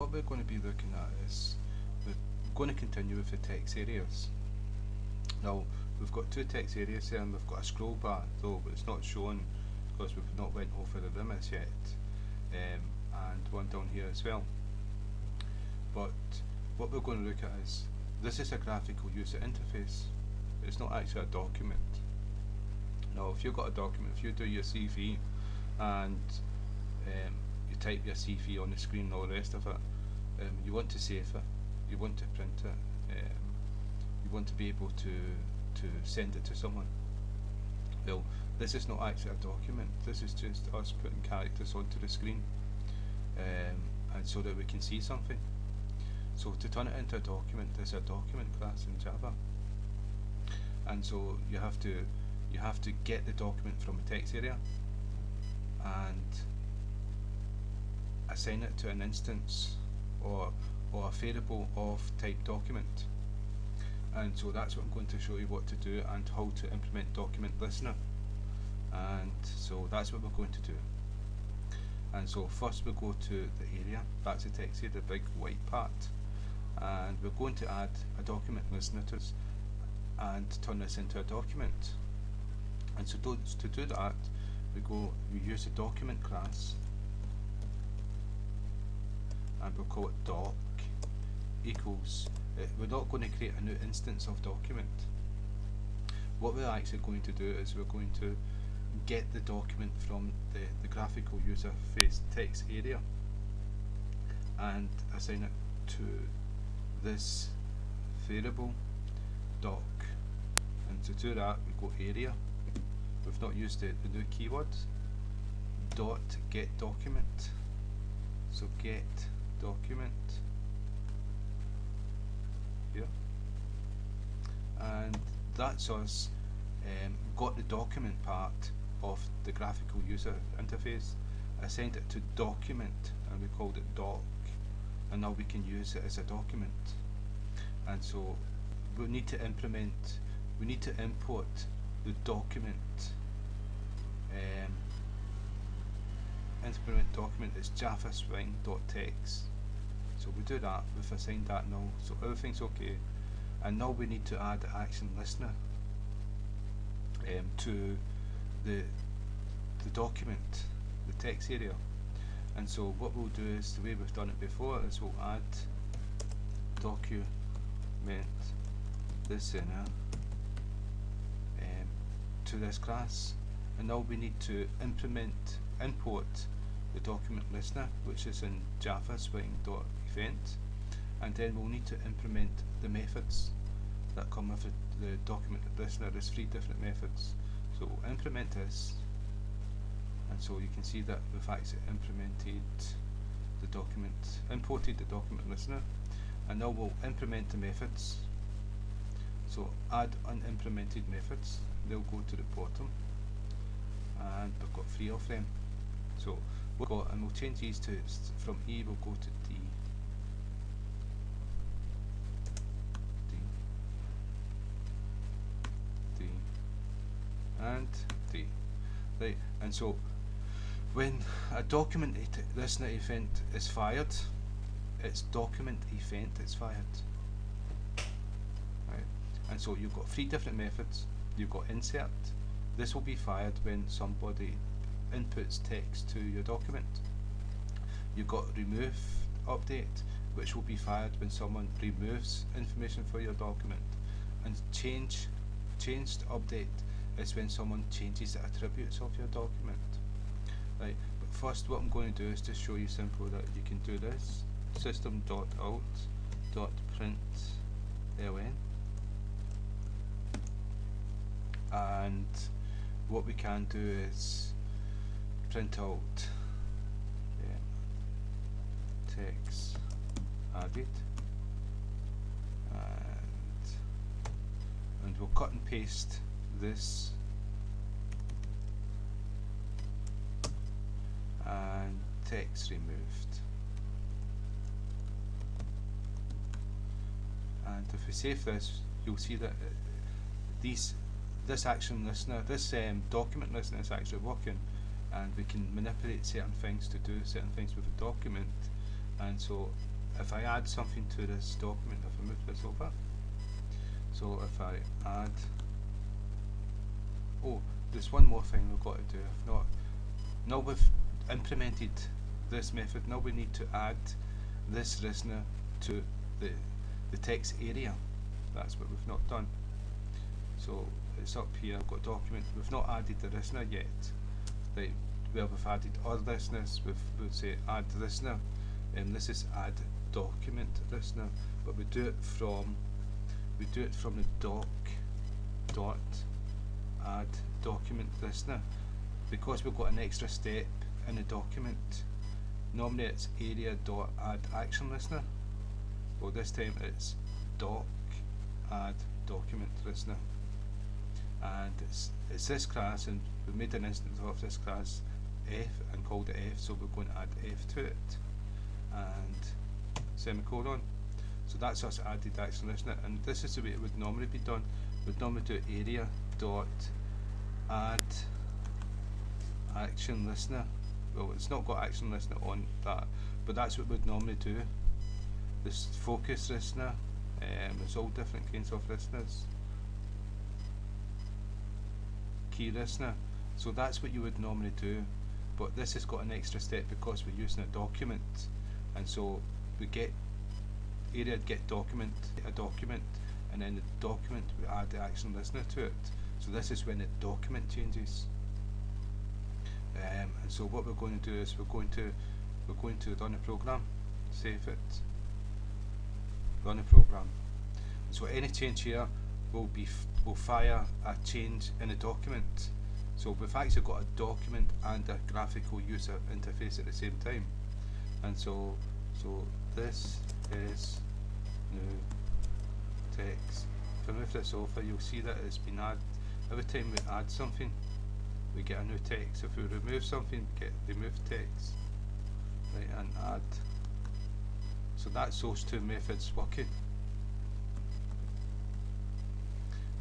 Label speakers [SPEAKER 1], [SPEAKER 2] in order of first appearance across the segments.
[SPEAKER 1] What we're going to be looking at is we're going to continue with the text areas. Now we've got two text areas here and we've got a scroll bar though, but it's not shown because we've not went over the limits yet, and one down here as well. But what we're going to look at is, this is a graphical user interface. It's not actually a document. Now if you've got a document, if you do your CV and you type your CV on the screen and all the rest of it, you want to save it, you want to print it, you want to be able to send it to someone. Well, this is not actually a document, this is just us putting characters onto the screen, and so that we can see something. So to turn it into a document, there's a document class in Java, and so you have to get the document from a text area and assign it to an instance or a variable of type document. And so that's what I'm going to show you what to do and how to implement DocumentListener. And so that's what we're going to do. And so first we'll go to the area, that's the text area, the big white part, and we're going to add a document listener to this and turn this into a document. And so to do that, we use the document class, and we'll call it doc equals, we're not going to create a new instance of document. What we're actually going to do is we're going to get the document from the graphical user face text area and assign it to this variable doc. And to do that, we go area, we've not used the new keyword, dot get document. So get document here, and that's us got the document part of the graphical user interface, assigned it to document, and we called it doc, and now we can use it as a document. And so we need to import the document, implement document is javaswing.text. So we do that, we've assigned that now, so everything's okay. And now we need to add the action listener to the document, the text area. And so what we'll do is, the way we've done it before, is we'll add document listener to this class, and now we need to import the document listener, which is in javaswing.event, and then we'll need to implement the methods that come with the document listener. There's 3 different methods, so we'll implement this, and so you can see that we've actually imported the document listener, and now we'll implement the methods. So add unimplemented methods, they'll go to the bottom, and we've got 3 of them. So we'll change these to, from E we'll go to D, and D. Right, and so when a document listener event is fired, it's document event is fired. Right, and so you've got 3 different methods. You've got insert, this will be fired when somebody inputs text to your document. You've got remove update, which will be fired when someone removes information for your document. And changed update is when someone changes the attributes of your document. Right, but first what I'm going to do is to show you simple that you can do this, system.out.println, and what we can do is print out text added, and we'll cut and paste this, and text removed. And if we save this, you'll see that this action listener, this document listener is actually working, and we can manipulate certain things to do certain things with the document. And so if I add something to this document, if I move this over, so if I add, oh, there's one more thing we've got to do. If not, now we've implemented this method, now we need to add this listener to the text area. That's what we've not done. So it's up here, I've got document, we've not added the listener yet. Right, well, we've added other listeners, we'll say add listener, and this is add document listener, but we do it from the doc dot add document listener, because we've got an extra step in the document. Normally it's area dot add action listener. Well, this time it's doc add document listener, and it's this class, and we made an instance of this class F and called it F, so we're going to add F to it and semicolon. So that's us added action listener, and this is the way it would normally be done. We'd normally do area dot add action listener. Well, it's not got action listener on that, but that's what we'd normally do. This focus listener, there's all different kinds of listeners. Key listener, so that's what you would normally do, but this has got an extra step because we're using a document, and so we get area get document, a document, and then the document we add the action listener to it. So this is when the document changes. And so what we're going to do is we're going to run a program, save it, run a program. So any change here will fire a change in the document. So we've actually got a document and a graphical user interface at the same time. And so this is new text. If I move this over, you'll see that it's been added. Every time we add something, we get a new text. If we remove something, we get removed text. Right, and add. So that's those two methods working.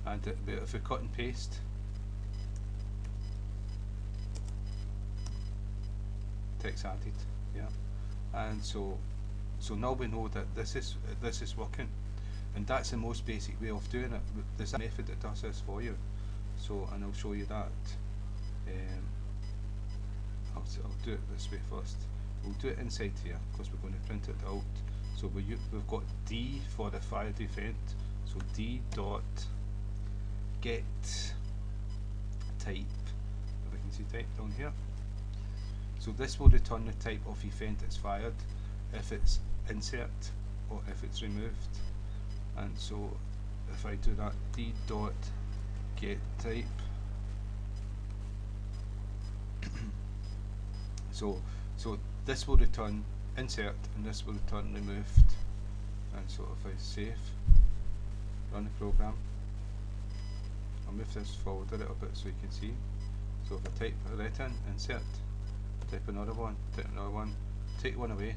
[SPEAKER 1] And if we cut and paste, text added, yeah. And so now we know that this is working, and that's the most basic way of doing it. There's a method that does this for you. So, and I'll show you that. I'll do it this way first. We'll do it inside here because we're going to print it out. So we've got D for the fired event. So D dot get type. If we can see type down here. So this will return the type of event that's fired, if it's insert or if it's removed. And so if I do that, D dot get type. So this will return insert and this will return removed. And so if I save, run the program, I'll move this forward a little bit so you can see. So if I type right in, insert, type another one, take one away.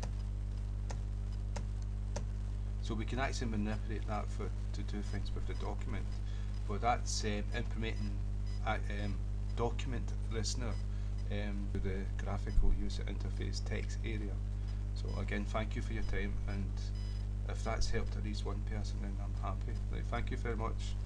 [SPEAKER 1] So we can actually manipulate that to do things with the document. But that's implementing document listener to the graphical user interface text area. So again, thank you for your time, and if that's helped at least one person, then I'm happy. Right, thank you very much.